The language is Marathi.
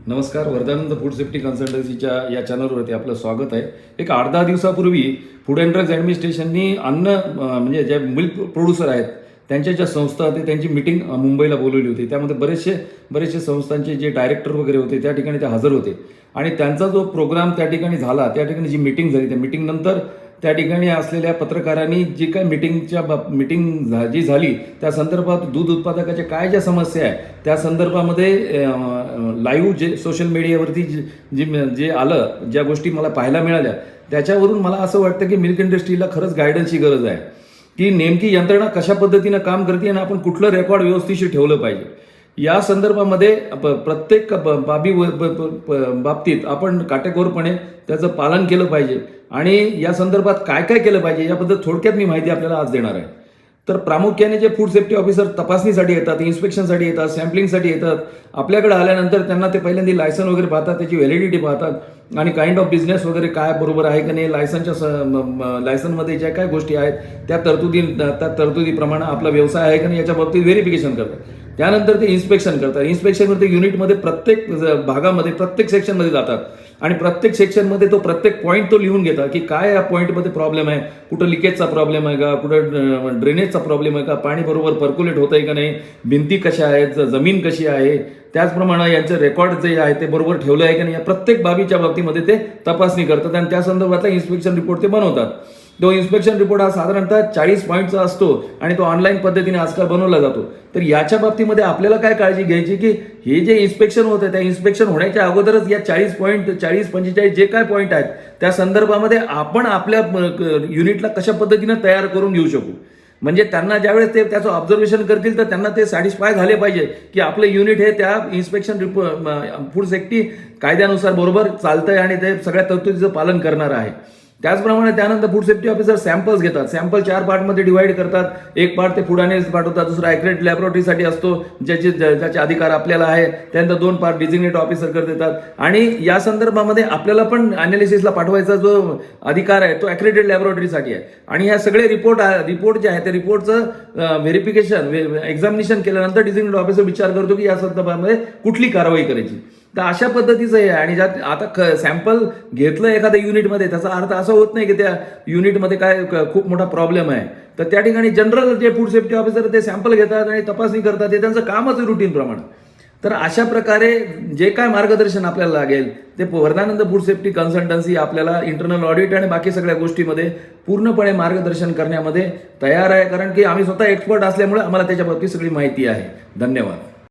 नमस्कार. वरदानंद फूड सेफ्टी कन्सल्टन्सीच्या या चॅनलवरती आपलं स्वागत आहे. एक 8-10 दिवसापूर्वी फूड अँड ड्रग्ज ॲडमिनिस्ट्रेशननी म्हणजे जे मिल्क प्रोड्युसर आहेत त्यांच्या ज्या संस्था होते त्यांची मिटिंग मुंबईला बोलवली होती. त्यामध्ये बरेचसे संस्थांचे जे डायरेक्टर वगैरे होते त्या ठिकाणी ते हजर होते आणि त्यांचा जो प्रोग्राम त्या ठिकाणी झाला, त्या ठिकाणी जी मिटिंग झाली, त्या मिटिंगनंतर त्या ठिकाणी असलेल्या पत्रकारांनी जी काय मिटिंग जी झाली त्या संदर्भात दूध उत्पादकाच्या काय ज्या समस्या आहे त्या संदर्भामध्ये लाईव्ह जे सोशल मीडियावरती जे आलं, ज्या गोष्टी मला पाहायला मिळाल्या त्याच्यावरून मला असं वाटतं की मिल्क इंडस्ट्रीला खरंच गायडन्सची गरज आहे की नेमकी यंत्रणा कशा पद्धतीनं काम करते आणि आपण कुठलं रेकॉर्ड व्यवस्थित ठेवलं पाहिजे. या संदर्भामध्ये प्रत्येक बाबतीत आपण काटेकोरपणे त्याचं पालन केलं पाहिजे आणि या संदर्भात काय काय केलं पाहिजे याबद्दल थोडक्यात मी माहिती आपल्याला आज देणार आहे. तर प्रामुख्याने जे फूड सेफ्टी ऑफिसर तपासणीसाठी येतात, इन्स्पेक्शनसाठी येतात, सॅम्पलिंगसाठी येतात, आपल्याकडे आल्यानंतर त्यांना ते पहिल्यांदा लायसन वगैरे पाहतात, त्याची व्हॅलिडिटी पाहतात आणि काइंड ऑफ बिझनेस वगैरे काय बरोबर आहे की नाही, लायसनमध्ये ज्या काय गोष्टी आहेत त्या तरतुदीप्रमाणे आपला व्यवसाय आहे की नाही याच्या बाबतीत व्हेरिफिकेशन करतात. त्यानंतर ते इन्स्पेक्शन करतात. इन्स्पेक्शनमध्ये युनिटमध्ये प्रत्येक भागामध्ये प्रत्येक सेक्शनमध्ये जातात आणि प्रत्येक सेक्शनमध्ये प्रत्येक पॉईंट लिहून घेतात की काय या पॉईंटमध्ये प्रॉब्लेम आहे, कुठं लिकेजचा प्रॉब्लेम आहे का, कुठं ड्रेनेजचा प्रॉब्लेम आहे का, पाणी बरोबर पर्क्युलेट होत आहे का नाही, भिंती कशा आहेत, जमीन कशी आहे, त्याचप्रमाणे यांचं रेकॉर्ड जे आहे ते बरोबर ठेवलं आहे का नाही या प्रत्येक बाबीच्या बाबतीमध्ये ते तपासणी करतात आणि त्या संदर्भातला इन्स्पेक्शन रिपोर्ट ते बनवतात. तो इन्स्पेक्शन रिपोर्ट हा साधारणतः 40 पॉईंटचा असतो आणि तो ऑनलाईन पद्धतीने आजकाल बनवला जातो. तर याच्या बाबतीमध्ये आपल्याला काय काळजी घ्यायची की हे जे इन्स्पेक्शन होतं त्या इन्स्पेक्शन होण्याच्या अगोदरच या 40-45 जे काय पॉईंट आहेत त्या संदर्भामध्ये आपण आपल्या युनिटला कशा पद्धतीनं तयार करून घेऊ शकू. म्हणजे त्यांना ज्यावेळेस ते त्याचं ऑब्झर्वेशन करतील तर त्यांना ते सॅटिस्फाय झाले पाहिजे की आपलं युनिट हे त्या इन्स्पेक्शन फूड सेफ्टी कायद्यानुसार बरोबर चालतंय आणि ते सगळ्या तरतुदीचं पालन करणार आहे. त्याचप्रमाणे त्यानंतर फूड सेफ्टी ऑफिसर सॅम्पल्स घेतात. सॅम्पल 4 पार्टमध्ये डिवाइड करतात. एक पार्ट ते फूड अनालिस्ट पाठवतात, दुसरा ॲक्रेडिट लॅबोरेटरीसाठी असतो ज्याचे अधिकार आपल्याला आहे. त्यानंतर 2 पार्ट डिझिग्नेट ऑफिसरकडे देतात आणि या संदर्भामध्ये आपल्याला पण अनालिसिसला पाठवायचा जो अधिकार आहे तो ॲक्रेडिट लॅबोरेटरीसाठी आहे. आणि ह्या सगळे रिपोर्ट जे आहे त्या रिपोर्टचं व्हेरिफिकेशन एक्झामिनेशन केल्यानंतर डिझिग्नेट ऑफिसर विचार करतो की या संदर्भामध्ये कुठली कारवाई करायची. तर अशा पद्धतीचं हे आणि ज्यात आता सॅम्पल घेतलं एखाद्या युनिटमध्ये त्याचा अर्थ असा होत नाही की त्या युनिटमध्ये काय खूप मोठा प्रॉब्लेम आहे. तर त्या ठिकाणी जनरल जे फूड सेफ्टी ऑफिसर ते सॅम्पल घेतात आणि तपासणी करतात, हे त्यांचं कामच रुटीन प्रमाणे. तर अशा प्रकारे जे काय मार्गदर्शन आपल्याला लागेल ते वरदानंद फूड सेफ्टी कन्सल्टन्सी आपल्याला इंटरनल ऑडिट आणि बाकी सगळ्या गोष्टीमध्ये पूर्णपणे मार्गदर्शन करण्यामध्ये तयार आहे, कारण की आम्ही स्वतः एक्सपर्ट असल्यामुळे आम्हाला त्याच्या बाबतीत सगळी माहिती आहे. धन्यवाद.